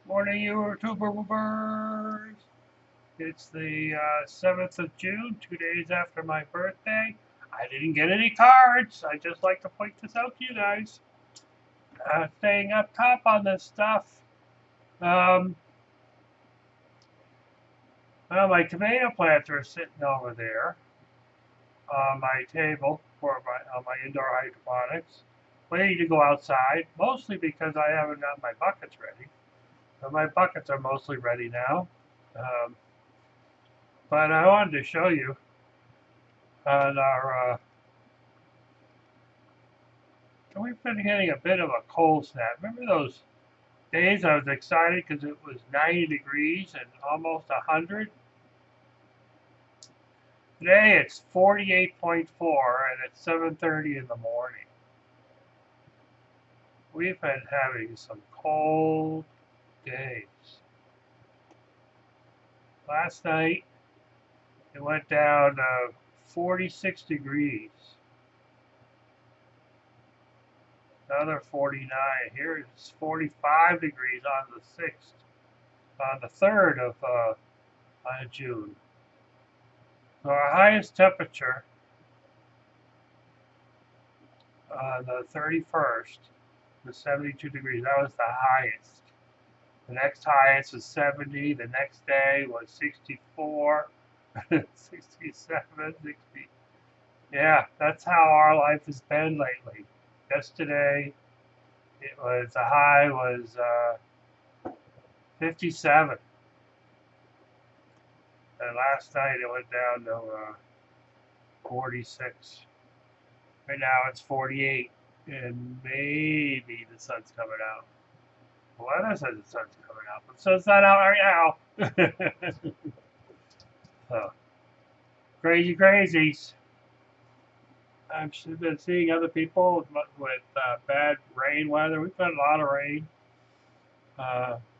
Morning, YouTubers! It's the 7th of June, 2 days after my birthday. I didn't get any cards. I just like to point this out to you guys. Staying up top on this stuff. Um, well, my tomato plants are sitting over there on my table for my indoor hydroponics, waiting to go outside, mostly because I haven't got my buckets ready. But my buckets are mostly ready now. Um, but I wanted to show you on our we've been getting a bit of a cold snap. Remember those days I was excited because it was 90 degrees and almost 100? Today it's 48.4 and it's 7:30 in the morning. We've been having some cold days. Last night it went down to 46 degrees. Another 49. Here it's 45 degrees on the 6th, on the 3rd of June. So our highest temperature on the 31st was 72 degrees. That was the highest. The next highest was 70. The next day was 64, 67, 60. Yeah, that's how our life has been lately. Yesterday, the high was 57. And last night it went down to 46. Right now it's 48, and maybe the sun's coming out. The weather says the sun's coming out, but the sun's not out right now. So, crazy crazies. I've been seeing other people with bad rain weather. We've had a lot of rain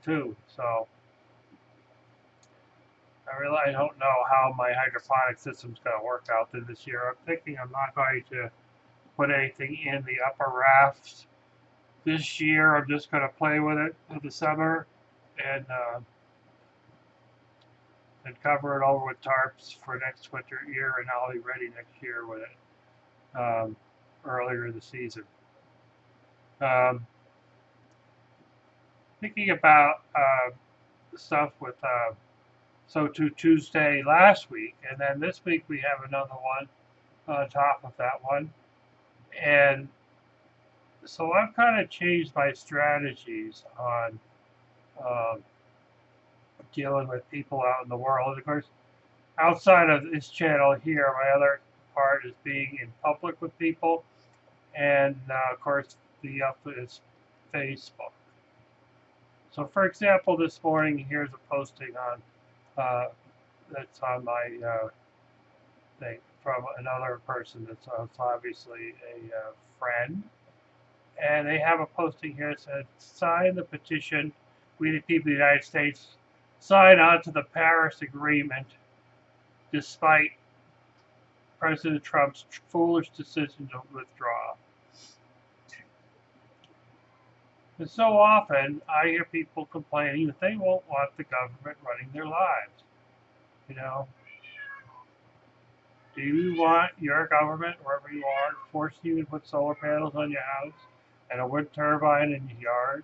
too, so I don't know how my hydroponic system's going to work out this year. I'm thinking I'm not going to put anything in the upper rafts this year. I'm just going to play with it in the summer and cover it over with tarps for next winter year, and I'll be ready next year with it earlier in the season. Thinking about stuff with SOTU Tuesday last week, and then this week we have another one on top of that one. And so I've kind of changed my strategies on dealing with people out in the world. And of course, outside of this channel here, my other part is being in public with people, and of course the other is Facebook. So, for example, this morning here's a posting on that's on my thing from another person that's obviously a friend, and they have a posting here that said, "Sign the petition. We, the people of the United States, sign on to the Paris Agreement, despite President Trump's foolish decision to withdraw." And so often I hear people complaining that they won't want the government running their lives. You know, do you want your government, wherever you are, forcing you to put solar panels on your house and a wind turbine in your yard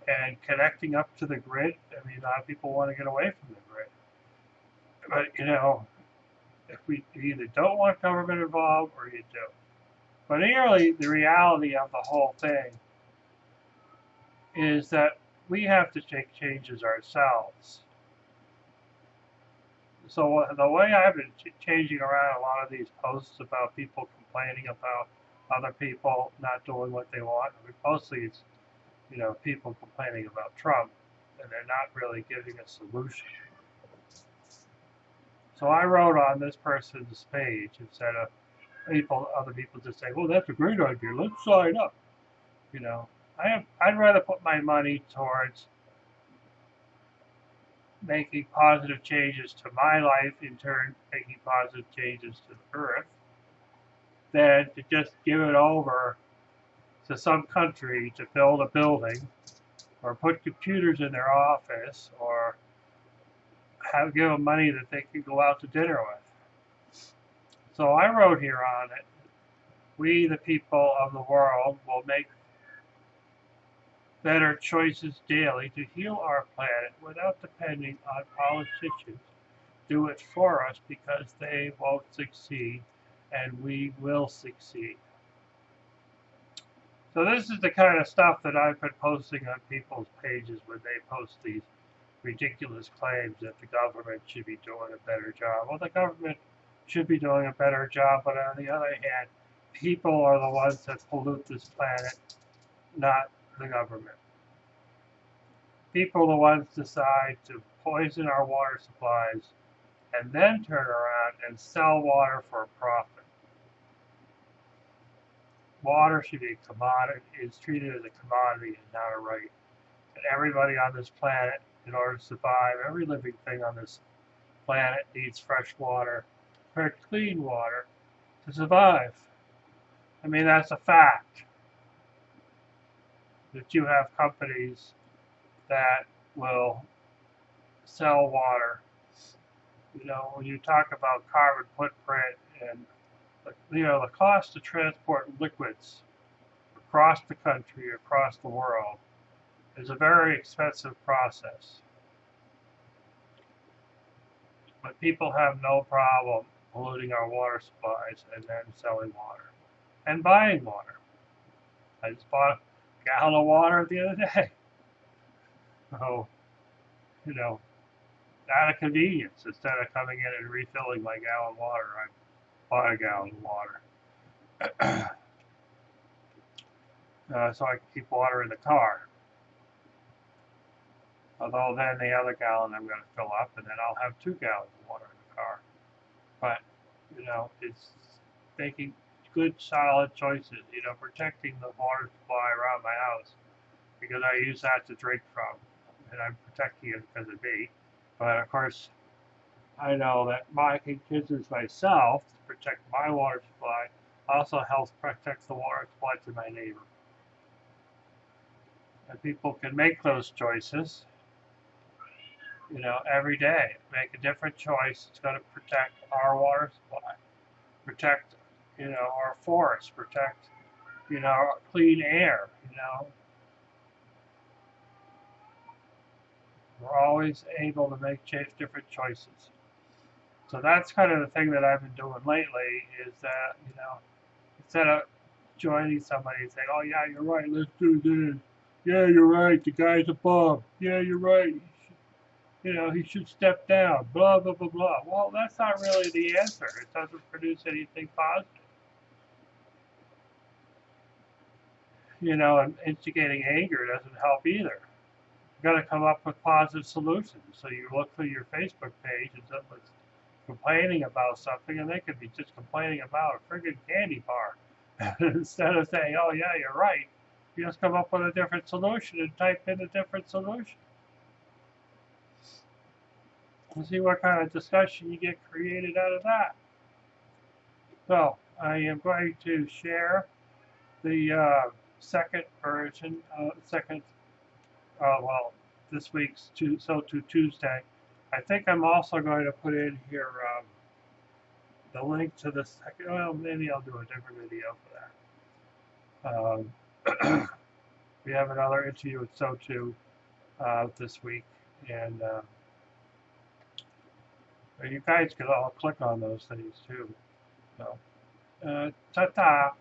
and connecting up to the grid? I mean, a lot of people want to get away from the grid. But, you know, if you either don't want government involved or you do. But really, the reality of the whole thing is that we have to take changes ourselves. So the way I've been changing around a lot of these posts about people complaining about other people not doing what they want, I mean, mostly it's, you know, people complaining about Trump, and they're not really giving a solution. So I wrote on this person's page instead of other people just say, "Well, that's a great idea. Let's sign up." You know, I'd rather put my money towards making positive changes to my life, in turn making positive changes to the earth, than to just give it over to some country to build a building or put computers in their office, or give them money that they can go out to dinner with. So I wrote here on it, we, the people of the world, will make better choices daily to heal our planet without depending on politicians. Do it for us because they won't succeed and we will succeed. So this is the kind of stuff that I've been posting on people's pages when they post these ridiculous claims that the government should be doing a better job. Well, the government should be doing a better job, but on the other hand, people are the ones that pollute this planet, not the government. People are the ones decide to poison our water supplies and then turn around and sell water for a profit. Water should be a commodity, is treated as a commodity and not a right. And everybody on this planet, in order to survive, every living thing on this planet needs fresh water, or clean water, to survive. I mean, that's a fact. That you have companies that will sell water. You know, when you talk about carbon footprint and, you know, the cost to transport liquids across the country, across the world, is a very expensive process. But people have no problem polluting our water supplies and then selling water and buying water. I just bought a gallon of water the other day. So, you know, out of convenience, instead of coming in and refilling my gallon of water, I bought a gallon of water. So I can keep water in the car. Although then the other gallon I'm going to fill up, and then I'll have 2 gallons of water in the car. But, you know, it's making good, solid choices, you know, protecting the water supply around my house, because I use that to drink from, and I'm protecting it because of me. But, of course, I know that my business myself, to protect my water supply, also helps protect the water supply to my neighbor. And people can make those choices, you know, every day. Make a different choice. It's going to protect our water supply, protect, you know, our forests, protect, you know, clean air, you know. We're always able to make different choices. So that's kind of the thing that I've been doing lately, is that, you know, instead of joining somebody and saying, oh yeah, you're right, let's do this. Yeah, you're right, the guy's a bum. Yeah, you're right. You know, he should step down, blah, blah, blah, blah. Well, that's not really the answer. It doesn't produce anything positive. You know, and instigating anger doesn't help either. You've got to come up with positive solutions. So you look through your Facebook page and someone's complaining about something, and they could be just complaining about a friggin' candy bar. Instead of saying, oh yeah, you're right, you just come up with a different solution and type in a different solution. And see what kind of discussion you get created out of that. So I am going to share the second version, well, this week's SOTU Tuesday. I think I'm also going to put in here the link to the second. Well, maybe I'll do a different video for that. We have another interview with SOTU this week, and you guys can all click on those things too. So, ta-ta.